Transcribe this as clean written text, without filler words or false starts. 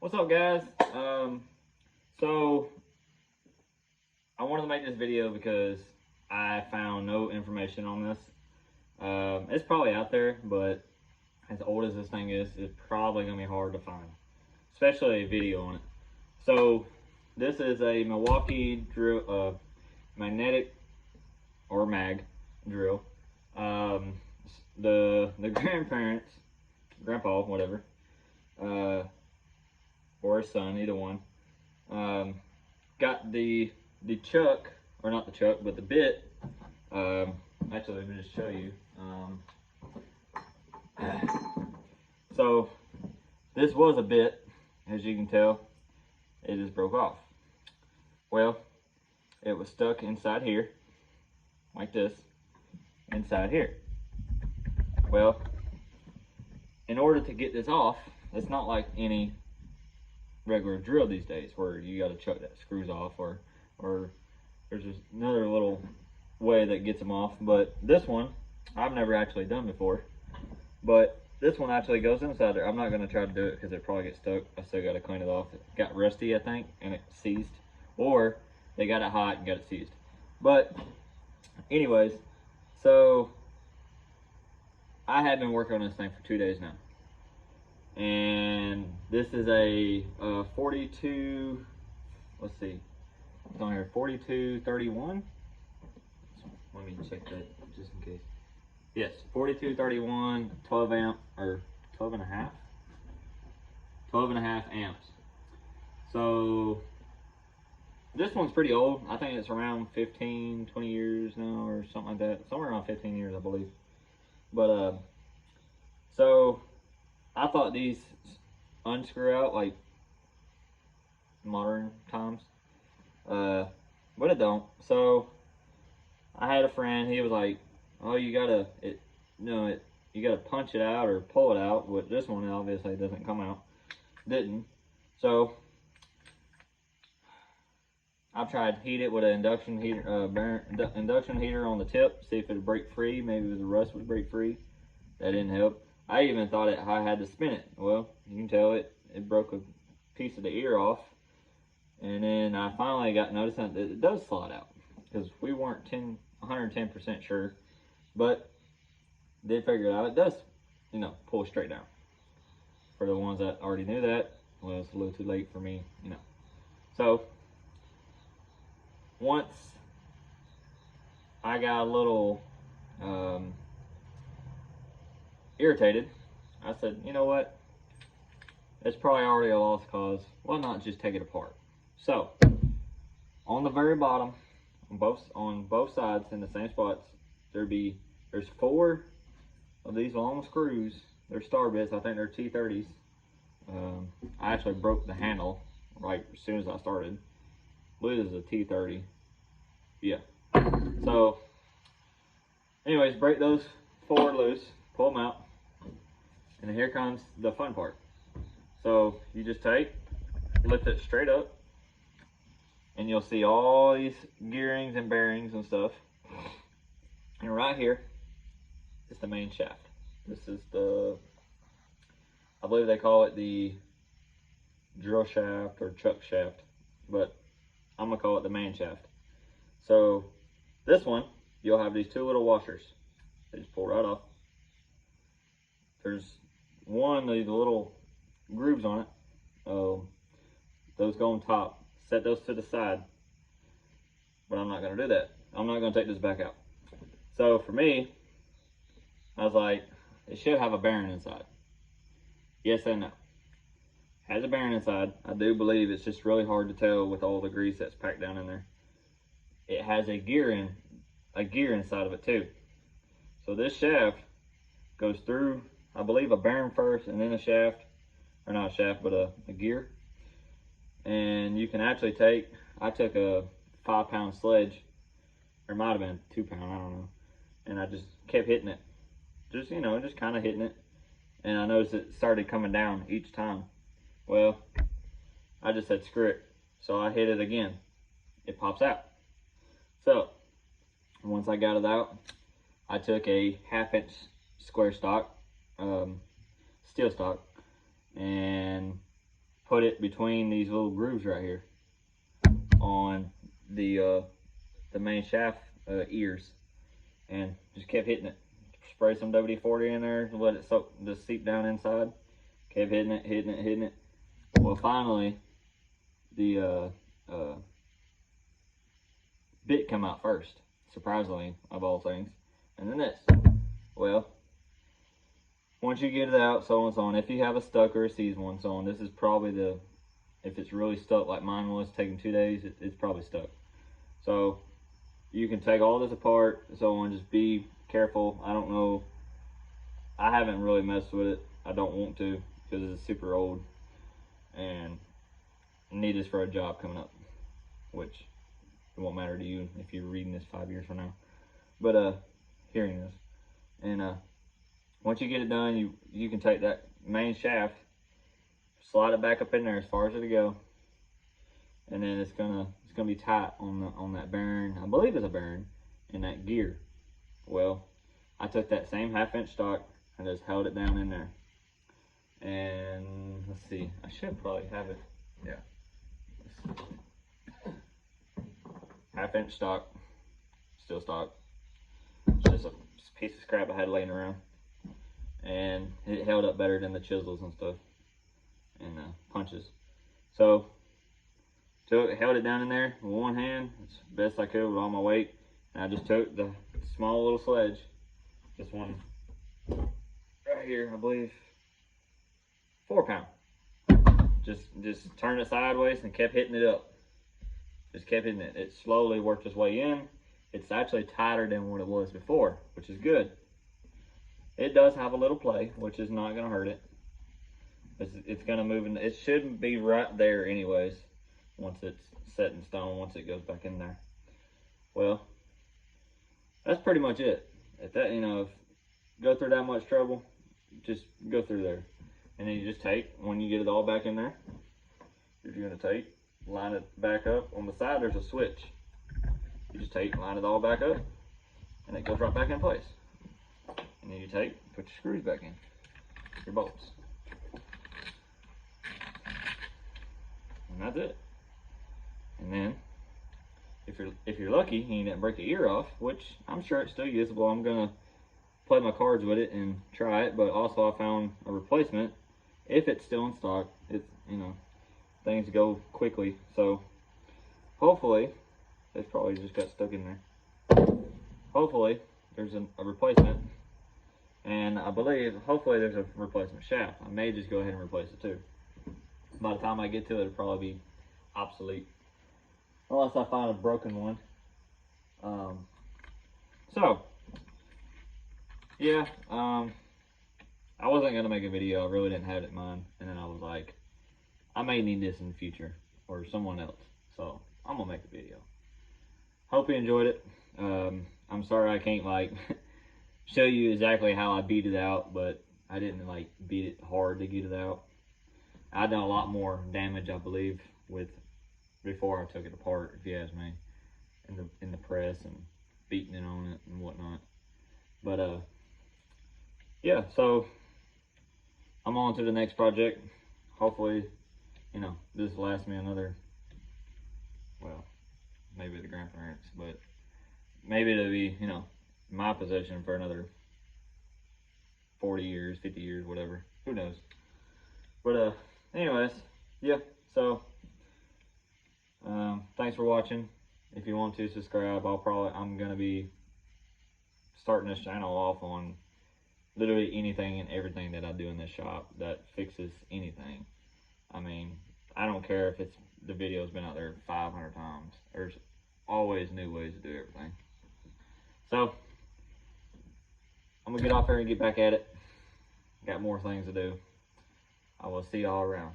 What's up, guys? So I wanted to make this video because I found no information on this. It's probably out there, but as old as this thing is, it's probably gonna be hard to find, especially a video on it. So this is a Milwaukee drill, magnetic or mag drill. The grandparents, grandpa, whatever, or his son, either one, got the chuck, or not the chuck, but the bit. Actually, let me just show you. So this was a bit, as you can tell, it just broke off. Well, it was stuck inside here, like this, inside here. Well, in order to get this off, it's not like any regular drill these days where you got a chuck that screws off, or there's just another little way that gets them off. But this one I've never actually done before, but this one actually goes inside there. I'm not going to try to do it because it probably gets stuck. I still got to clean it off. It got rusty, I think, and it seized, or they got it hot and got it seized. But anyways, so I have been working on this thing for 2 days now, and this is a 42, let's see, it's on here, 4231. Let me check that just in case. Yes, 4231, 12 amp, or 12 and a half? 12 and a half amps. So this one's pretty old. I think it's around 15, 20 years now, or something like that. Somewhere around 15 years, I believe. But so I thought these unscrew out like modern times, but it don't. So I had a friend. He was like, "Oh, you gotta you gotta punch it out or pull it out." But this one obviously doesn't come out. Didn't. So I've tried to heat it with an induction heater, induction heater on the tip, see if it'd break free. Maybe the rust would break free. That didn't help. I even thought I had to spin it. Well, you can tell it broke a piece of the ear off. And then I finally got noticing that it does slide out, because we weren't 110% sure, but did figure it out. It does, pull straight down. For the ones that already knew that, well, it's a little too late for me, So once I got a little irritated, I said, you know what? It's probably already a lost cause. Why not just take it apart? So on the very bottom, on both sides in the same spots, there's 4 of these long screws. They're star bits. I think they're T30s. I actually broke the handle right as soon as I started. I believe this is a T30. Yeah. So anyways, break those 4 loose, pull them out, and here comes the fun part. So you just lift it straight up, and you'll see all these gearings and bearings and stuff. And right here is the main shaft. This is I believe they call it the drill shaft or chuck shaft, but I'm gonna call it the main shaft. So this one, you'll have these 2 little washers. They just pull right off. There's one of these little grooves on it. Those go on top. Set those to the side. But I'm not gonna do that. I'm not gonna take this back out. So for me, I was like, it should have a bearing inside. Yes and no. Has a bearing inside. I do believe it's just really hard to tell with all the grease that's packed down in there. It has a gear inside of it too. So this shaft goes through, I believe, a bearing first, and then a shaft, or not a shaft, but a gear. And you can actually I took a 5-pound sledge, or it might have been 2-pound, I don't know, and I just kept hitting it, just kind of hitting it, and I noticed it started coming down each time. Well, I just said screw it, so I hit it again. It pops out. So once I got it out, I took a 1/2-inch square stock, steel stock, and put it between these little grooves right here on the main shaft ears, and just kept hitting it. Spray some WD-40 in there, let it soak, just seep down inside. Kept hitting it. Well, finally, the bit come out first, surprisingly, of all things. And then this. Well, once you get it out, so and so on, if you have a stuck or a seized one, so on, this is probably if it's really stuck like mine was, taking 2 days, it's probably stuck. So you can take all this apart, so on, just be careful. I don't know, I haven't really messed with it. I don't want to, because it's super old, and I need this for a job coming up, which it won't matter to you if you're reading this 5 years from now, but hearing this. And once you get it done, you can take that main shaft, slide it back up in there as far as it'll go, and then it's gonna be tight on that bearing. I believe it's a bearing in that gear. Well, I took that same 1/2 inch stock and just held it down in there. And let's see, I should probably have it. Yeah. 1/2 inch stock, still stock. It's just a piece of scrap I had laying around, and it held up better than the chisels and stuff and punches. So held it down in there with one hand, as best I could with all my weight, and I just took the small little sledge, this one right here, I believe 4 pound, just turned it sideways and kept hitting it up. Just kept hitting it. It slowly worked its way in. It's actually tighter than what it was before, which is good. It does have a little play, which is not going to hurt it. It's going to move in. It should be right there anyways, once it's set in stone, once it goes back in there. Well, that's pretty much it. If that, if go through that much trouble, just go through there. And then you just take, when you get it all back in there, you're going to take, line it back up. On the side, there's a switch. You just take, line it all back up, and it goes right back in place. And then you take, put your screws back in, your bolts. And that's it. And then, if you're lucky, you didn't break the ear off, which I'm sure it's still usable. I'm gonna play my cards with it and try it, but also I found a replacement. If it's still in stock, it's, things go quickly. So hopefully, it's probably just got stuck in there. Hopefully there's a replacement, and I believe hopefully there's a replacement shaft. I may just go ahead and replace it too. By the time I get to it, it'll probably be obsolete, unless I find a broken one. So yeah, I wasn't gonna make a video. I really didn't have it in mind, and then I was like, I may need this in the future, or someone else, so I'm gonna make a video. Hope you enjoyed it. I'm sorry I can't show you exactly how I beat it out, but I didn't beat it hard to get it out. I done a lot more damage, I believe, before I took it apart, if you ask me, in the press and beating it on it and whatnot. But yeah, so I'm on to the next project. Hopefully, this lasts me another, well, maybe the grandparents, but maybe it'll be, my possession for another 40 years, 50 years, whatever. Who knows? But anyways, yeah, so thanks for watching. If you want to subscribe, I'm gonna be starting this channel off on literally anything and everything that I do in this shop that fixes anything. I mean, I don't care if the video's been out there 500 times. There's always new ways to do everything. So I'm gonna get off here and get back at it. Got more things to do. I will see y'all around.